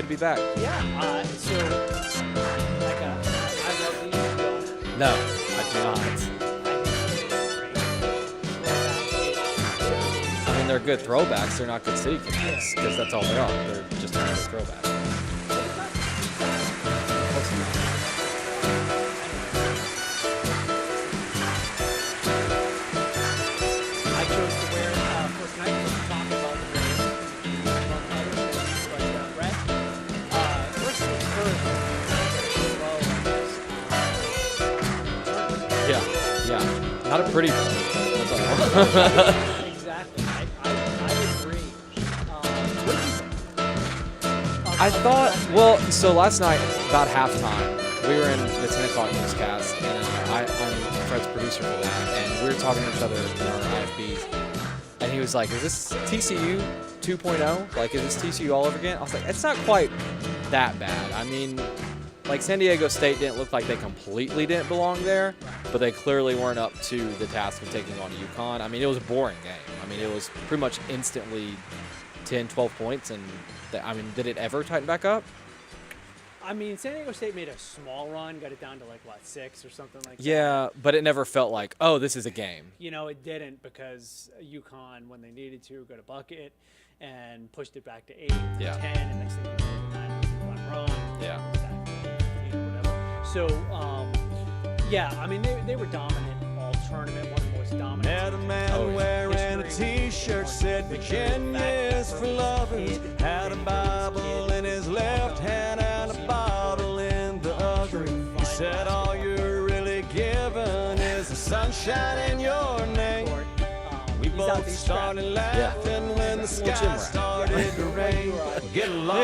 good to be back. Yeah. So, like, I love these. No, I do not. I mean, they're good throwbacks. They're not good city kicks because that's all they are. They're just another throwback. I chose to wear it for tonight to talk about the Raiders, among other things. But, Brett, first things first. Yeah. Not a pretty one. Exactly. I agree. What do you think? I thought, well, so last night, about halftime, we were in the 10 o'clock newscast, and I'm Fred's producer for that, and we were talking to each other in our IFBs, and he was like, is this TCU 2.0? Like, is this TCU all over again? I was like, it's not quite that bad. I mean, like, San Diego State didn't look like they completely didn't belong there, but they clearly weren't up to the task of taking on UConn. I mean, it was a boring game. I mean, it was pretty much instantly 10, 12 points, and I mean, did it ever tighten back up? I mean, San Diego State made a small run, got it down to like, 6 or something like that. Yeah, but it never felt like, oh, this is a game. You know, it didn't because UConn, when they needed to, got a bucket and pushed it back to 8, Yeah. 10, and next thing you know, UConn run. Yeah. Whatever. So, yeah, I mean, they were dominant all tournament, one of the most dominant. Had a man wearing a t-shirt said Virginia is for lovers. Had a Bible in his left hand and a bottle in the other. He said all you're really given is the sunshine in your name. We both started laughing when the sky started to rain. Get along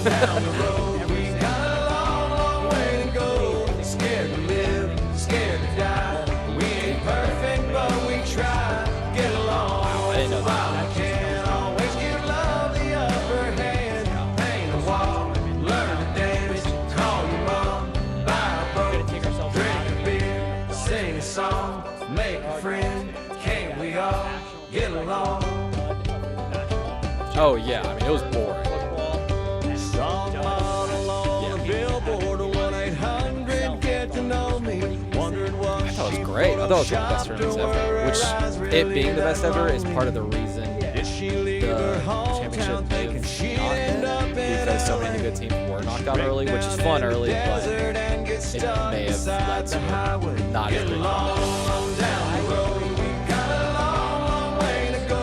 down the road. We got a long, long way to go. Scared to live, scared to die. We ain't perfect, but we try. Get along. I didn't know that. While we can always give love the upper hand. Paint a wall, learn to dance. Call your mom, buy a boat, drink a beer, sing a song, make a friend. Can't we all get along? Oh, yeah. I mean, it was boring. Someone along the billboard 1-800 get to know me. Wondered what I thought it was great. I thought it was one of the best tournaments ever, which, it being the best ever, is part of the reason the championship may have not been, because so many good teams were knocked out early, which is fun early, but it may have led to not as good. down the road. We got a long, long way to go.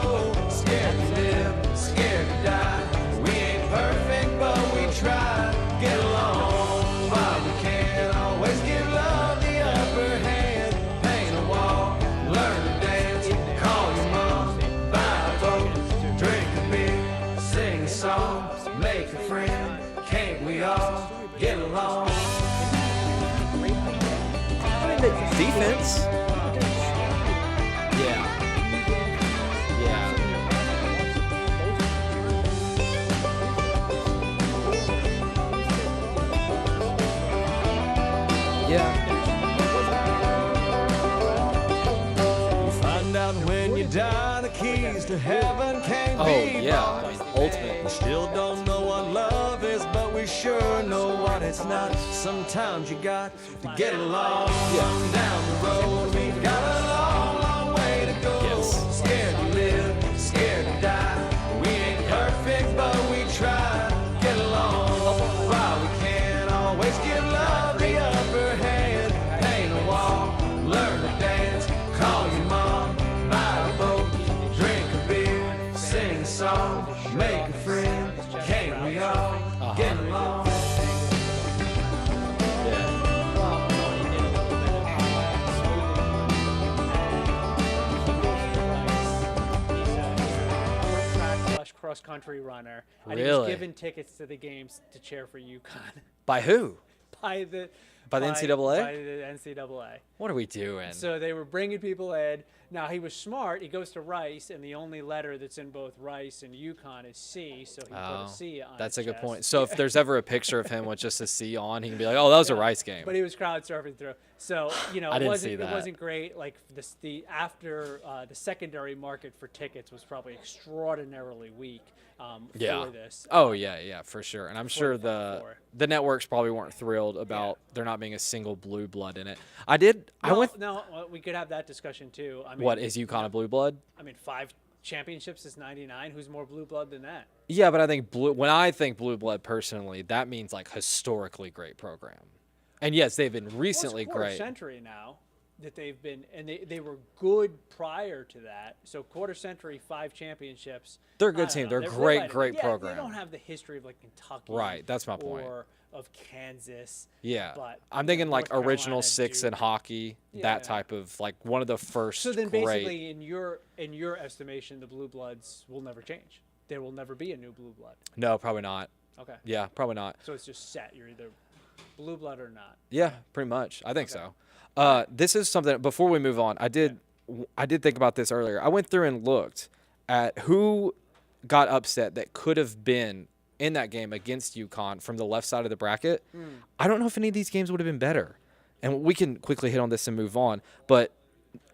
Scared to live, scared to die. We ain't perfect, but we try. Get along while we can. Always give love the upper hand. Paint a wall, learn to dance. Call your mom, buy a boat, drink a beer, sing a song, make a friend. Can't we all get along? Defense? Yeah. Yeah. Yeah. You find out when you die, the keys to heaven can't Oh, be yeah. bought. I mean, ultimate. We still don't know what love is, but we sure know what it's not. Sometimes you got to get along down the road. We've got a long, long way to go. Yes. Scared to live, scared to die. We ain't perfect, but we try. Get along while we can. Always give love the upper hand. Paint a wall, learn to dance. Call your mom, buy a boat, drink a beer, sing a song, make a friend. Can't we all get along? Cross-country runner, and he was Really? given tickets to the games to cheer for UConn By who? by the By the NCAA? By the NCAA. What are we doing? So they were bringing people in. Now, he was smart. He goes to Rice, and the only letter that's in both Rice and UConn is C, so he put a C on That's his a good chest. point. So if there's ever a picture of him with just a C on, he can be like, oh, that was a Rice game. But he was crowd surfing through. So, I didn't see that. It wasn't great. Like, the secondary market for tickets was probably extraordinarily weak for this. Oh, yeah, for sure. And I'm sure the Four. networks probably weren't thrilled about there not being a single blue blood in it. We could have that discussion, too. I mean, What, is UConn a blue blood? I mean, 5 championships is 99. Who's more blue blood than that? Yeah, but I think when I think blue blood personally, that means like historically great program. And yes, they've been recently well, it's a quarter great. century now that they've been, and they were good prior to that. So quarter century, 5 championships. They're a good team. They're a great program. They don't have the history of like Kentucky. Right, that's my point. Or of Kansas. Yeah, But I'm thinking like North original Carolina, 6 Duke. in hockey, Yeah. that type of like one of the first. So then great, basically, in your estimation, the blue bloods will never change. There will never be a new blue blood. No, probably not. Okay. Yeah, probably not. So it's just set. You're either blue blood or not. Yeah, pretty much. I think so. This is something. Before we move on, I did think about this earlier. I went through and looked at who got upset that could have been in that game against UConn from the left side of the bracket. I don't know if any of these games would have been better. And we can quickly hit on this and move on. But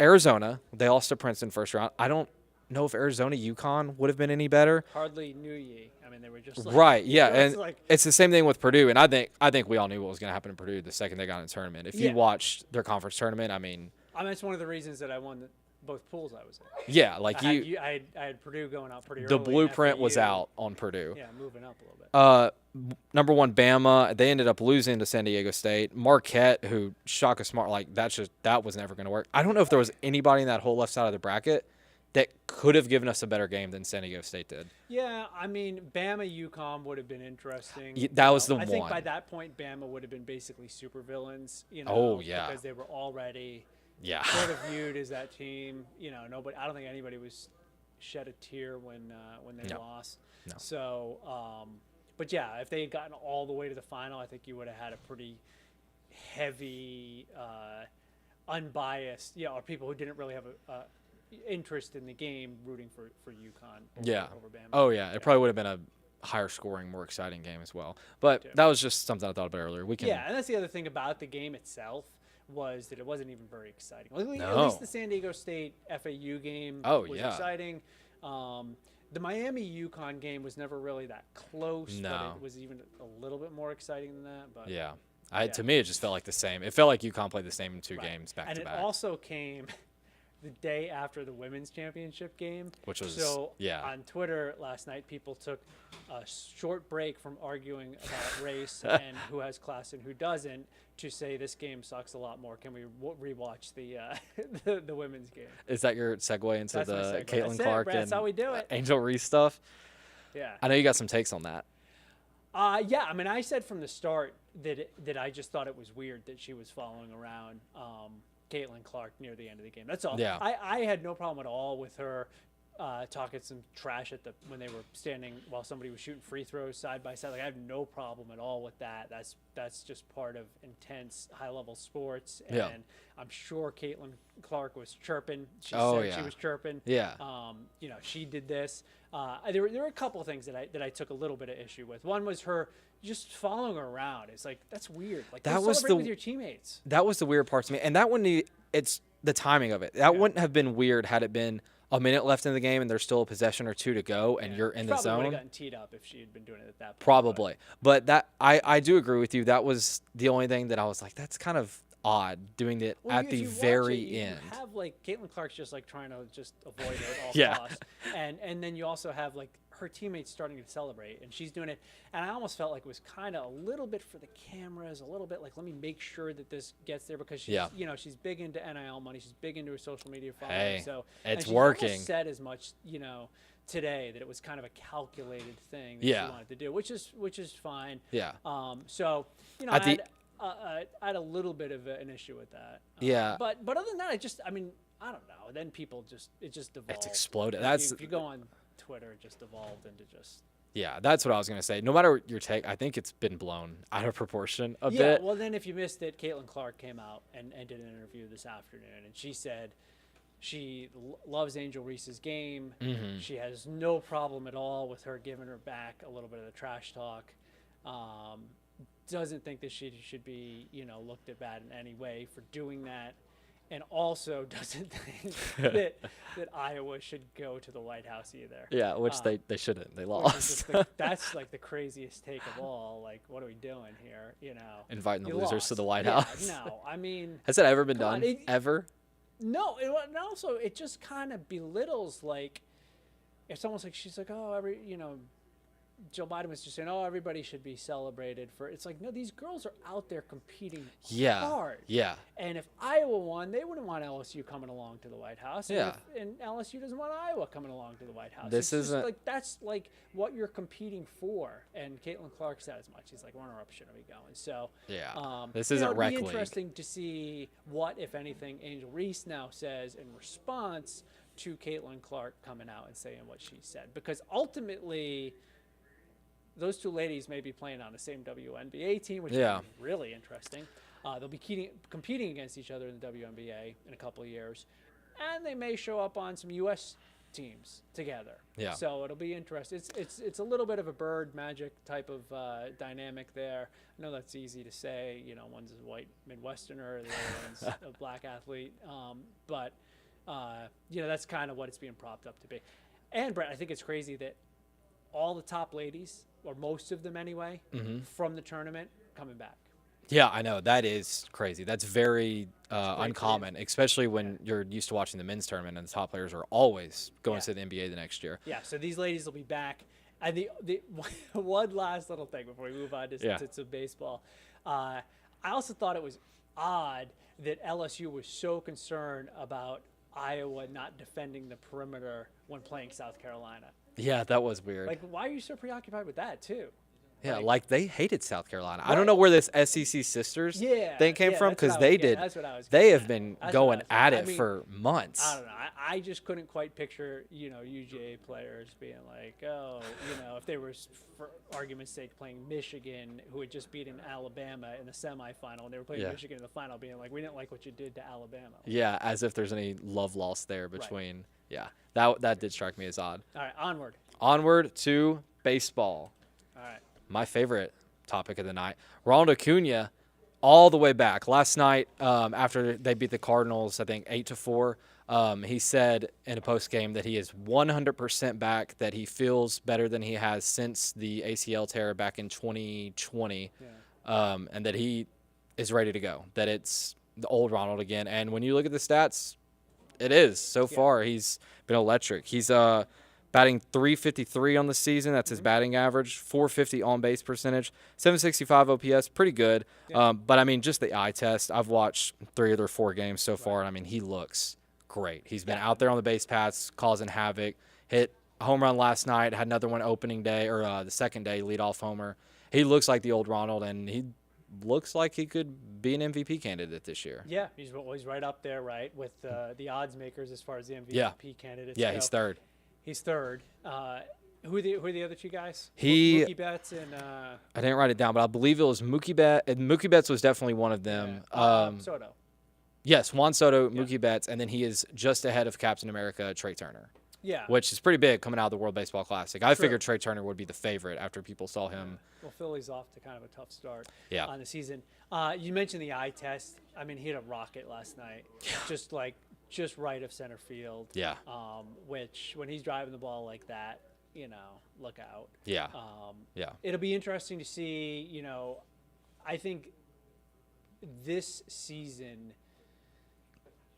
Arizona, they lost to Princeton first round. I don't know if Arizona UConn would have been any better. Hardly knew ye. I mean, they were just like, Right, yeah, and like, it's the same thing with Purdue. And I think we all knew what was going to happen to Purdue the second they got in the tournament. If you watched their conference tournament, I mean, it's one of the reasons that I won both pools I was in. yeah, like I had Purdue going out pretty early. the and blueprint was FAU, out on Purdue. Yeah, moving up a little bit. Number 1 Bama, they ended up losing to San Diego State. Marquette, who shock a smart, like that was never going to work. I don't know if there was anybody in that whole left side of the bracket that could have given us a better game than San Diego State did. Yeah, I mean, Bama UConn would have been interesting. That was the I think one. by that point, Bama would have been basically supervillains. Oh, yeah. Because they were already Yeah. sort of viewed as that team. Nobody. I don't think anybody was shed a tear when they lost. No. So, but yeah, if they had gotten all the way to the final, I think you would have had a pretty heavy, unbiased, or people who didn't really have a interest in the game rooting for UConn over Bama. Oh, yeah. It probably would have been a higher scoring, more exciting game as well. But that was just something I thought about earlier. Yeah, and that's the other thing about the game itself was that it wasn't even very exciting. At No. least the San Diego State FAU game was exciting. The Miami UConn game was never really that close, but it was even a little bit more exciting than that. But yeah. To me, it just felt like the same. It felt like UConn played the same in 2 games back to back. And it also came the day after the women's championship game. Which was, on Twitter last night, people took a short break from arguing about race and who has class and who doesn't to say this game sucks a lot more. Can we rewatch the women's game? Is that your segue into That's my the segue. Caitlin That's Clark That's how we do it. Angel Reese stuff? Yeah. I know you got some takes on that. Yeah, I mean, I said from the start that I just thought it was weird that she was following around Caitlin Clark near the end of the game. That's all. Yeah. I had no problem at all with her talking some trash when they were standing while somebody was shooting free throws side by side. Like, I have no problem at all with that. That's just part of intense high level sports. And I'm sure Caitlin Clark was chirping. She said she was chirping. Yeah. She did this. There were a couple of things that I took a little bit of issue with. One was her just following her around. It's like, that's weird. Like, that was celebrate with your teammates. That was the weird part to me. And that wouldn't it's the timing of it. That wouldn't have been weird had it been a minute left in the game and there's still a possession or 2 to go and you're in the zone. Probably would have gotten teed up if she had been doing it at that point. Probably. But that I do agree with you. That was the only thing that I was like, that's kind of odd doing it at the very end. You have like Caitlin Clark's just like trying to just avoid it at all costs. And then you also have like her teammates starting to celebrate and she's doing it. And I almost felt like it was kind of a little bit for the cameras, a little bit like, let me make sure that this gets there because she's, she's big into NIL money. She's big into her social media following. Hey, so it's and working. She said as much, today that it was kind of a calculated thing that she wanted to do, which is fine. Yeah. So, I had a little bit of an issue with that. But other than that, I don't know. Then people it just evolved. It's exploded. If you go on Twitter, it just evolved into just Yeah, that's what I was going to say. No matter your take, I think it's been blown out of proportion a bit. Well, then if you missed it, Caitlin Clark came out and did an interview this afternoon, and she said she loves Angel Reese's game. Mm-hmm. She has no problem at all with her giving her back a little bit of the trash talk. Doesn't think that she should be, looked at bad in any way for doing that. And also doesn't think that Iowa should go to the White House either. Yeah, which they shouldn't. They Which is lost. just that's like the craziest take of all. Like, what are we doing here? Inviting the You losers lost. to the White Yeah, House. No, I mean. Has that ever been Come on, done? Ever? No, and also it just kind of belittles, like, if someone's like, she's like, oh, Joe Biden was just saying, oh, everybody should be celebrated for. It's like, no, these girls are out there competing hard. Yeah. And if Iowa won, they wouldn't want LSU coming along to the White House. Yeah. And LSU doesn't want Iowa coming along to the White House. This it's isn't just like, that's like what you're competing for. And Caitlin Clark said as much. She's like, runner-up shouldn't be going. So yeah, this isn't it'd rec be league. interesting to see what, if anything, Angel Reese now says in response to Caitlin Clark coming out and saying what she said, because ultimately those two ladies may be playing on the same WNBA team, which is really interesting. They'll be competing against each other in the WNBA in a couple of years, and they may show up on some U.S. teams together. Yeah. So it'll be interesting. It's a little bit of a Bird Magic type of dynamic there. I know that's easy to say. One's a white Midwesterner, the other one's a black athlete. But that's kind of what it's being propped up to be. And Brett, I think it's crazy that all the top ladies, or most of them anyway, from the tournament coming back. Yeah, I know. That is crazy. That's very uncommon, especially when you're used to watching the men's tournament and the top players are always going to the NBA the next year. Yeah, so these ladies will be back. And the one last little thing before we move on to baseball. I also thought it was odd that LSU was so concerned about Iowa not defending the perimeter when playing South Carolina. Yeah, that was weird. Like, why are you so preoccupied with that, too? Yeah, like they hated South Carolina. Right. I don't know where this SEC Sisters thing came from, because they did. They have been going at it for months. I don't know. I just couldn't quite picture, UGA players being like, oh, if they were, for argument's sake, playing Michigan, who had just beaten Alabama in the semifinal, and they were playing Michigan in the final, being like, we didn't like what you did to Alabama. Yeah, as if there's any love lost there between. Right. Yeah, that did strike me as odd. All right, onward. Onward to baseball. All right. My favorite topic of the night, Ronald Acuna, all the way back last night after they beat the Cardinals, I think 8-4. He said in a post game that he is 100% back, that he feels better than he has since the ACL tear back in 2020, and that he is ready to go. That it's the old Ronald again. And when you look at the stats, it is so far. He's been electric. He's batting .353 on the season. That's his batting average. .450 on-base percentage. .765 OPS. Pretty good. Yeah. But, I mean, just the eye test. I've watched 3 of their 4 games so far, and, I mean, he looks great. He's been out there on the base paths, causing havoc. Hit a home run last night. Had another one opening day, or the second day, leadoff homer. He looks like the old Ronald, and he looks like he could be an MVP candidate this year. Yeah, he's right up there, right, with the odds makers as far as the MVP candidates. Yeah, he's third. He's third. Who are the other two guys? Mookie Betts and I didn't write it down, but I believe it was Mookie Betts. Mookie Betts was definitely one of them. Soto. Yes, Juan Soto, Mookie Betts, and then he is just ahead of Captain America, Trey Turner. Yeah. Which is pretty big coming out of the World Baseball Classic. I figured Trey Turner would be the favorite after people saw him. Well, Philly's off to kind of a tough start on the season. You mentioned the eye test. I mean, he hit a rocket last night. Yeah. Just right of center field. Yeah. Which, when he's driving the ball like that, look out. Yeah. It'll be interesting to see, I think this season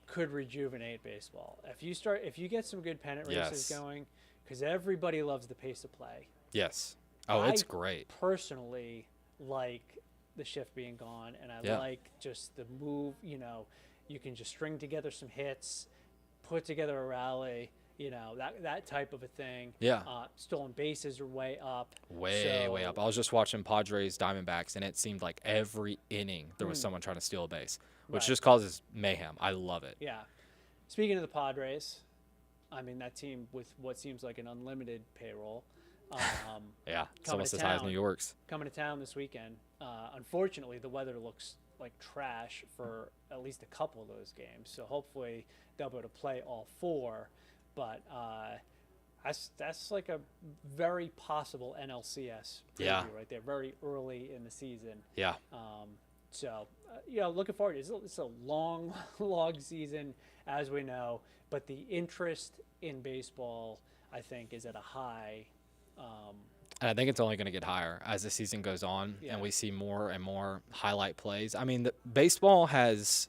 could rejuvenate baseball. If you get some good pennant races going, because everybody loves the pace of play. Yes. Oh, it's great. Personally like the shift being gone, and I like just the move, you can just string together some hits, put together a rally, that type of a thing. Yeah. Stolen bases are way up. Way up. I was just watching Padres Diamondbacks, and it seemed like every inning there was someone trying to steal a base, which just causes mayhem. I love it. Yeah. Speaking of the Padres, I mean, that team with what seems like an unlimited payroll, Yeah, it's coming almost to as high as town. New York's. Coming to town this weekend. Unfortunately, the weather looks like trash for at least a couple of those games. So hopefully they'll be able to play all 4. But that's like a very possible NLCS preview Yeah. right there, very early in the season. Yeah. So, looking forward. It's a long, long season, as we know. But the interest in baseball, I think, is at a high. And I think it's only going to get higher as the season goes on Yeah. and we see more and more highlight plays. I mean, baseball has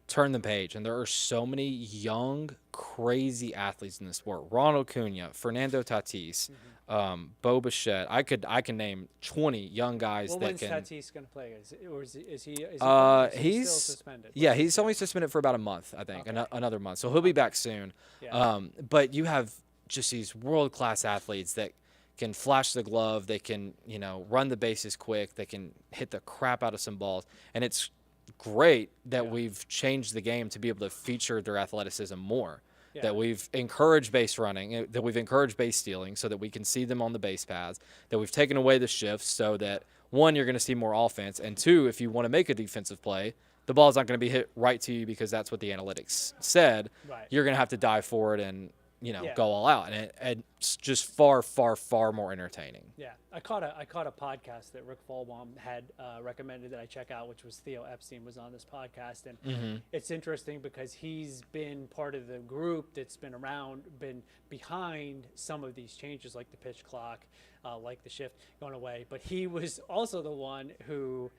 turned the page, and there are so many young, crazy athletes in the sport. Ronald Acuna, Fernando Tatis, Bo Bichette. I can name 20 young guys Well, that when's can. Tatis going to play? Is he still He's suspended? Yeah, he's only suspended for about a month, I think, Okay. another month. So he'll be back soon. Yeah. But you have just these world-class athletes that can flash the glove. They can, run the bases quick. They can hit the crap out of some balls. And it's great that we've changed the game to be able to feature their athleticism more. Yeah. That we've encouraged base running, that we've encouraged base stealing so that we can see them on the base paths, that we've taken away the shifts so that, 1, you're going to see more offense, and 2, if you want to make a defensive play, the ball's not going to be hit right to you because that's what the analytics said. Right. You're going to have to dive forward and, Yeah. go all out. And it's just far, far, far more entertaining. Yeah, I caught a podcast that Rick Falbaum had recommended that I check out, which was Theo Epstein was on this podcast, and it's interesting because he's been part of the group that's been behind some of these changes, like the pitch clock, like the shift going away. But he was also the one who,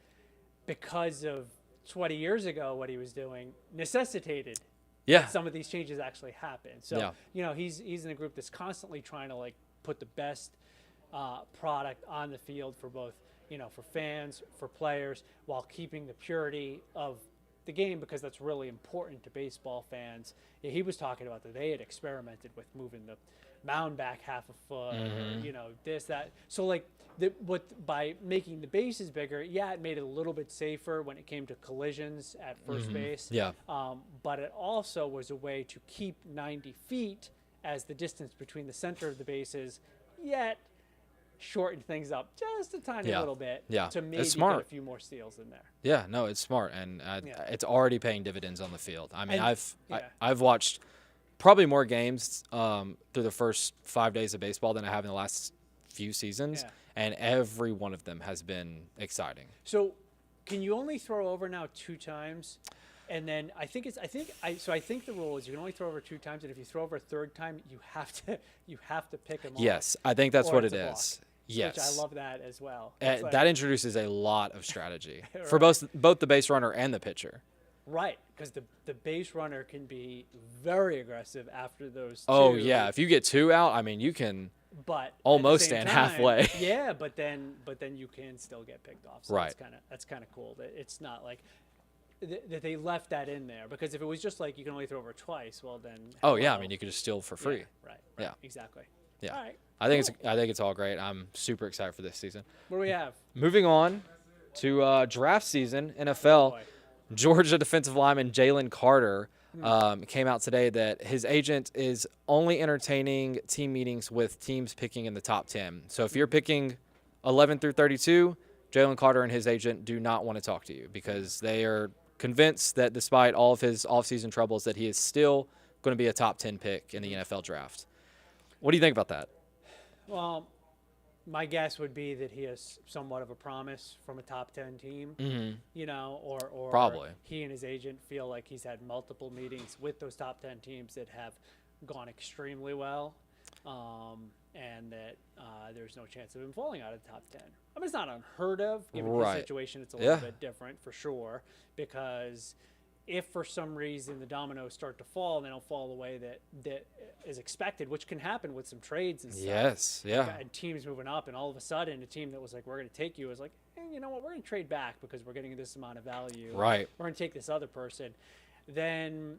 because of 20 years ago what he was doing, necessitated Yeah. some of these changes actually happen. So, Yeah. he's in a group that's constantly trying to put the best product on the field for both, for fans, for players, while keeping the purity of the game, because that's really important to baseball fans. Yeah, he was talking about that they had experimented with moving the mound back half a foot, or, this, that. So by making the bases bigger, it made it a little bit safer when it came to collisions at first base. Yeah. But it also was a way to keep 90 feet as the distance between the center of the bases, yet shorten things up just a tiny little bit to maybe It's smart. get a few more steals in there. Yeah, no, it's smart, and it's already paying dividends on the field. I mean, And- I've watched probably more games through the first 5 days of baseball than I have in the last few seasons, and every one of them has been exciting. So, can you only throw over now 2 times? And then I think the rule is you can only throw over 2 times, and if you throw over a third time, you have to pick them off. Yes, I think that's Or what it's it a is. balk, Yes, which I love that as well. It's that introduces a lot of strategy for Right. both the base runner and the pitcher. Right, because the base runner can be very aggressive after those 2. Oh yeah, if you get 2 out, I mean you can but at the almost same stand time, halfway. Yeah, but then you can still get picked off. So Right. That's kind of cool. That it's not like that they left that in there, because if it was just like you can only throw over twice, well then. Oh yeah, I hello. mean you could just steal for free. Yeah, right. Yeah. Exactly. Yeah. All right. I think it's all great. I'm super excited for this season. What do we have? Moving on to draft season, NFL. Boy. Georgia defensive lineman Jalen Carter came out today that his agent is only entertaining team meetings with teams picking in the top 10. So if you're picking 11 through 32, Jalen Carter and his agent do not want to talk to you because they are convinced that despite all of his offseason troubles that he is still going to be a top 10 pick in the NFL draft. What do you think about that? Well, my guess would be that he has somewhat of a promise from a top 10 team, or Probably. he and his agent feel like he's had multiple meetings with those top 10 teams that have gone extremely well, and that there's no chance of him falling out of the top 10. I mean, it's not unheard of. Given Right. his situation, it's a little Yeah. bit different for sure, because if for some reason the dominoes start to fall and they don't fall the way that is expected, which can happen with some trades and stuff. Yes, yeah. And teams moving up, and all of a sudden a team that was like, we're going to take you, is like, hey, you know what, we're going to trade back because we're getting this amount of value. Right. We're going to take this other person. Then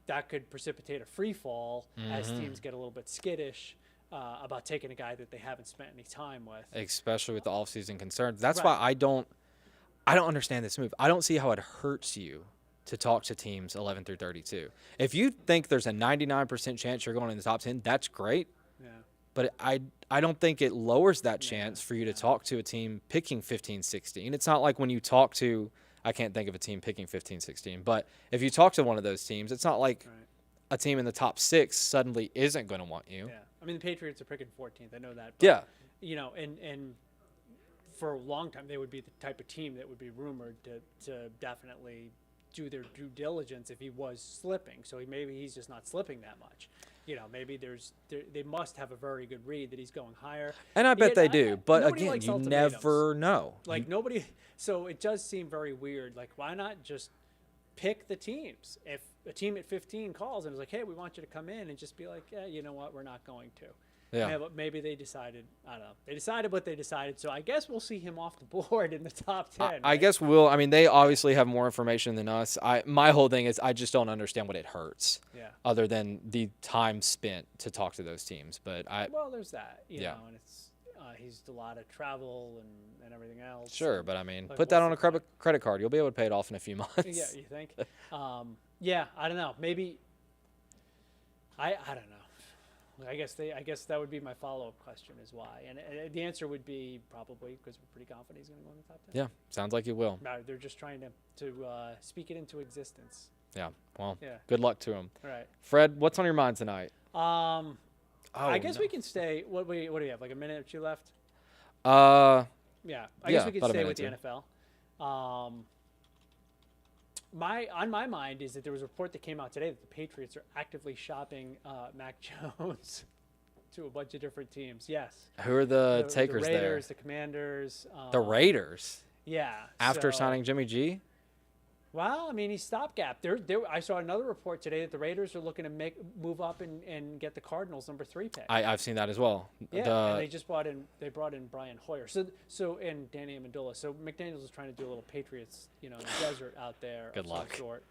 that could precipitate a free fall as teams get a little bit skittish about taking a guy that they haven't spent any time with. Especially with the offseason concerns. That's Right. why I don't understand this move. I don't see how it hurts you to talk to teams 11 through 32. If you think there's a 99% chance you're going in the top 10, that's great. Yeah. But I don't think it lowers that chance for you to talk to a team picking 15, 16. It's not like when you talk to, I can't think of a team picking 15, 16, but if you talk to one of those teams, it's not like a team in the top 6 suddenly isn't going to want you. Yeah. I mean, the Patriots are picking 14th. I know that. But, Yeah. You know, and for a long time, they would be the type of team that would be rumored to definitely do their due diligence if he was slipping. So maybe he's just not slipping that much. You know, maybe they must have a very good read that he's going higher. And I bet they do. But nobody again, likes you ultimatums. never know. Like nobody. So it does seem very weird. Like, why not just pick the teams? If a team at 15 calls and is like, hey, we want you to come in, and just be like, yeah, you know what, we're not going to. Yeah. But maybe they decided, I don't know. They decided what they decided. So I guess we'll see him off the board in the top 10. I guess I mean, they obviously have more information than us. My whole thing is I just don't understand what it hurts. Yeah. Other than the time spent to talk to those teams. But Well, there's that, you Yeah. know, and it's he's a lot of travel and everything else. Sure, but I mean, Like, put that what's on a the credit card. You'll be able to pay it off in a few months. Yeah, you think? Yeah, I don't know. Maybe I don't know. I guess that would be my follow-up question is why, and the answer would be probably because we're pretty confident he's going to go in the top 10. Yeah, sounds like you will. No, they're just trying to speak it into existence. Yeah, well, Yeah. good luck to him. All right. Fred, what's on your mind tonight? I guess we can stay. What do we have? Like a minute or two left? Uh, Yeah, I guess we could about a stay with minute the NFL. On my mind is that there was a report that came out today that the Patriots are actively shopping Mac Jones to a bunch of different teams. Yes. who are the takers the Raiders, there? the Commanders. The Raiders. Yeah. After so- signing Jimmy G? Well, I mean, he's stopgap. I saw another report today that the Raiders are looking to move up and get the Cardinals number 3 pick. I've seen that as well. Yeah, and they just brought in Brian Hoyer. So and Danny Amendola. So McDaniels is trying to do a little Patriots, in the desert out there. Good of some luck. Sort.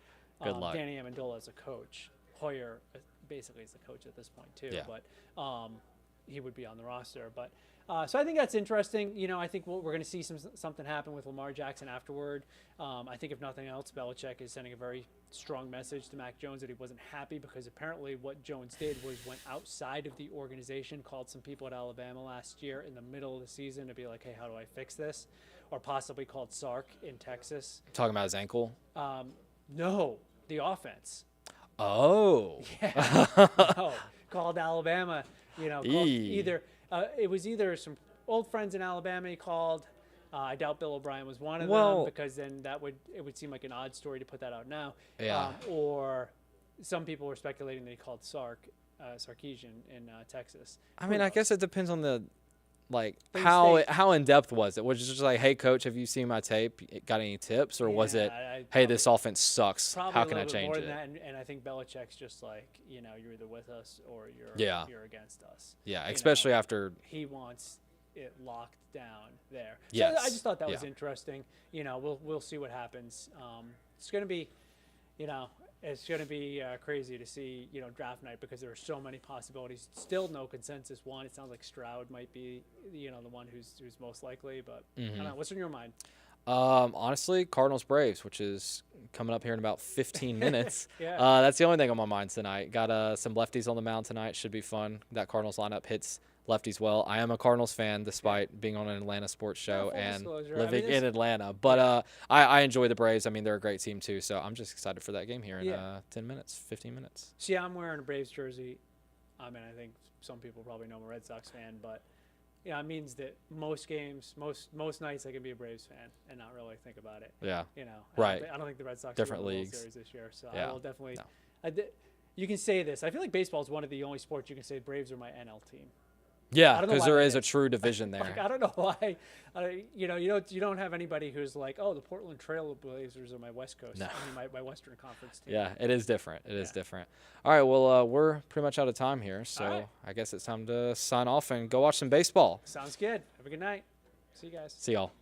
Good luck. Danny Amendola is a coach. Hoyer basically is the coach at this point too. Yeah. But he would be on the roster. But so I think that's interesting. I think we're going to see something happen with Lamar Jackson afterward. I think if nothing else, Belichick is sending a very strong message to Mac Jones that he wasn't happy because apparently what Jones did was went outside of the organization, called some people at Alabama last year in the middle of the season to be like, hey, how do I fix this? Or possibly called Sark in Texas. Talking about his ankle? No, the offense. Oh. Yeah. No, called Alabama, called either it was either some old friends in Alabama he called. I doubt Bill O'Brien was one of them because then it would seem like an odd story to put that out now. Yeah. Or some people were speculating that he called Sarkisian in Texas. I mean, I guess it depends on the They how in depth was it? Was it just like, hey, coach, have you seen my tape? Got any tips? Or was it, hey, this offense sucks. How can I change it? More than that, and I think Belichick's just like, you're either with us or you're against us. Yeah, especially after he wants it locked down there. Yes. So I just thought that was interesting. We'll see what happens. It's going to be, it's going to be crazy to see, draft night because there are so many possibilities. Still no consensus one. It sounds like Stroud might be, the one who's most likely. But I don't know. What's in your mind? Honestly, Cardinals Braves, which is coming up here in about 15 minutes. Yeah. That's the only thing on my mind tonight. Got some lefties on the mound tonight. Should be fun. That Cardinals lineup hits lefties well. I am a Cardinals fan despite being on an Atlanta sports show and living in Atlanta. But I enjoy the Braves. I mean, they're a great team too. So I'm just excited for that game here in 10 minutes, 15 minutes. See, I'm wearing a Braves jersey. I mean, I think some people probably know I'm a Red Sox fan, but it means that most games, most nights I can be a Braves fan and not really think about it. Yeah. I don't think the Red Sox different will win the leagues World Series this year, so yeah. I will definitely. No. You can say this. I feel like baseball is one of the only sports you can say Braves are my NL team. Yeah, because there is a true division there. I don't know why. You don't have anybody who's like, oh, the Portland Trail Blazers are my West Coast. No. I mean, my Western Conference team. Yeah, it is different. It is different. All right, well, we're pretty much out of time here, so I guess it's time to sign off and go watch some baseball. Sounds good. Have a good night. See you guys. See y'all.